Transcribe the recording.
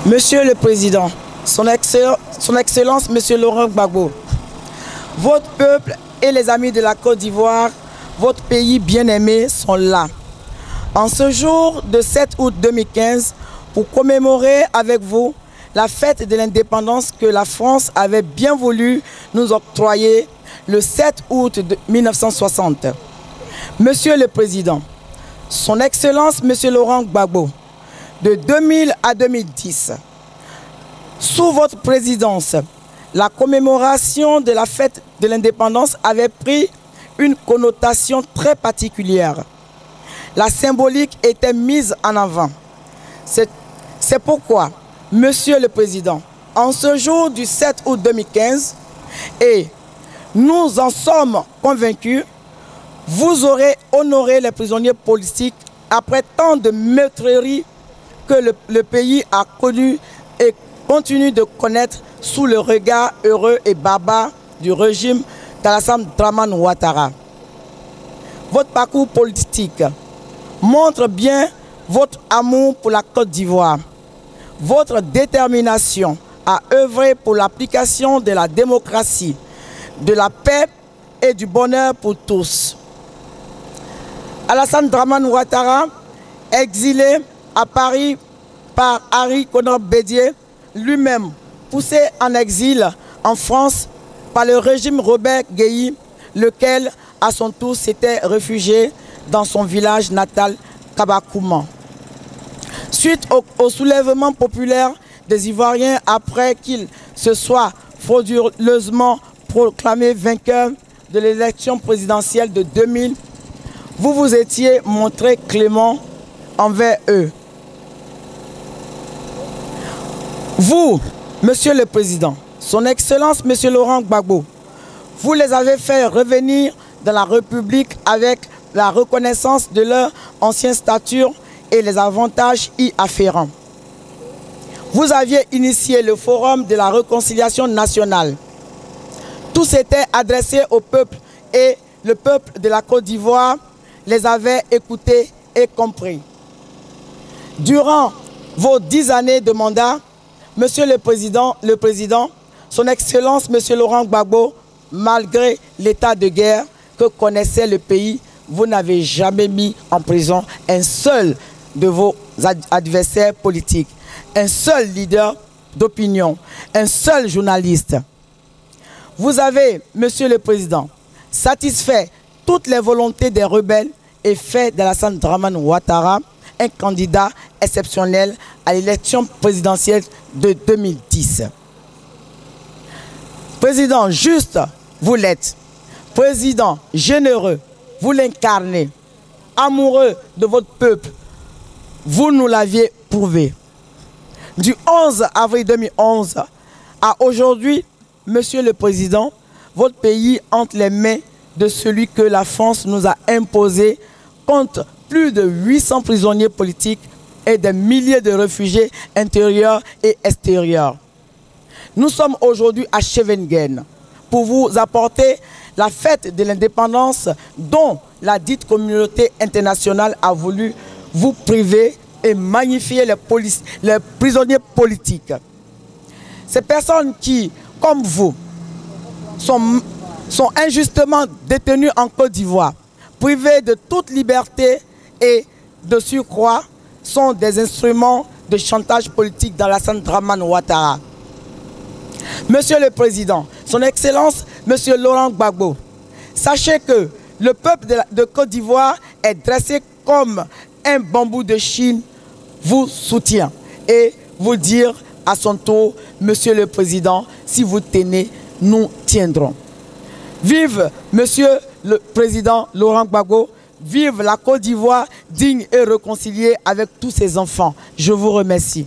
Monsieur le Président, Son Excellence, Monsieur Laurent Gbagbo, votre peuple et les amis de la Côte d'Ivoire, votre pays bien-aimé sont là. En ce jour de 7 août 2015, pour commémorer avec vous la fête de l'indépendance que la France avait bien voulu nous octroyer le 7 août 1960. Monsieur le Président, Son Excellence, Monsieur Laurent Gbagbo, de 2000 à 2010, sous votre présidence, la commémoration de la fête de l'indépendance avait pris une connotation très particulière. La symbolique était mise en avant. C'est pourquoi, Monsieur le Président, en ce jour du 7 août 2015, et nous en sommes convaincus, vous aurez honoré les prisonniers politiques après tant de meurtrières que le pays a connu et continue de connaître sous le regard heureux et barbare du régime d'Alassane Dramane Ouattara. Votre parcours politique montre bien votre amour pour la Côte d'Ivoire, votre détermination à œuvrer pour l'application de la démocratie, de la paix et du bonheur pour tous. Alassane Dramane Ouattara, exilé à Paris par Henri Konan-Bédié, lui-même poussé en exil en France par le régime Robert Guéhi, lequel à son tour s'était réfugié dans son village natal Kabakouman. Suite au soulèvement populaire des Ivoiriens après qu'il se soit frauduleusement proclamé vainqueur de l'élection présidentielle de 2000, vous vous étiez montré clément envers eux. Vous, Monsieur le Président, Son Excellence, Monsieur Laurent Gbagbo, vous les avez fait revenir dans la République avec la reconnaissance de leur ancienne stature et les avantages y afférents. Vous aviez initié le Forum de la réconciliation nationale. Tout s'était adressé au peuple et le peuple de la Côte d'Ivoire les avait écoutés et compris. Durant vos 10 années de mandat, Monsieur le Président, Son Excellence, Monsieur Laurent Gbagbo, malgré l'état de guerre que connaissait le pays, vous n'avez jamais mis en prison un seul de vos adversaires politiques, un seul leader d'opinion, un seul journaliste. Vous avez, Monsieur le Président, satisfait toutes les volontés des rebelles et fait d'Alassane Dramane Ouattara un candidat exceptionnel à l'élection présidentielle de 2010. Président juste, vous l'êtes. Président généreux, vous l'incarnez. Amoureux de votre peuple, vous nous l'aviez prouvé. Du 11 avril 2011 à aujourd'hui, Monsieur le Président, votre pays entre les mains de celui que la France nous a imposé, compte plus de 800 prisonniers politiques et des milliers de réfugiés intérieurs et extérieurs. Nous sommes aujourd'hui à Scheveningen pour vous apporter la fête de l'indépendance dont la dite communauté internationale a voulu vous priver et magnifier les prisonniers politiques. Ces personnes qui, comme vous, sont injustement détenues en Côte d'Ivoire, privées de toute liberté et de surcroît, sont des instruments de chantage politique d'Alassane Dramane Ouattara. Monsieur le Président, Son Excellence, Monsieur Laurent Gbagbo, sachez que le peuple de Côte d'Ivoire est dressé comme un bambou de Chine, vous soutient et vous dire à son tour, Monsieur le Président, si vous tenez, nous tiendrons. Vive Monsieur le Président Laurent Gbagbo, vive la Côte d'Ivoire digne et réconciliée avec tous ses enfants. Je vous remercie.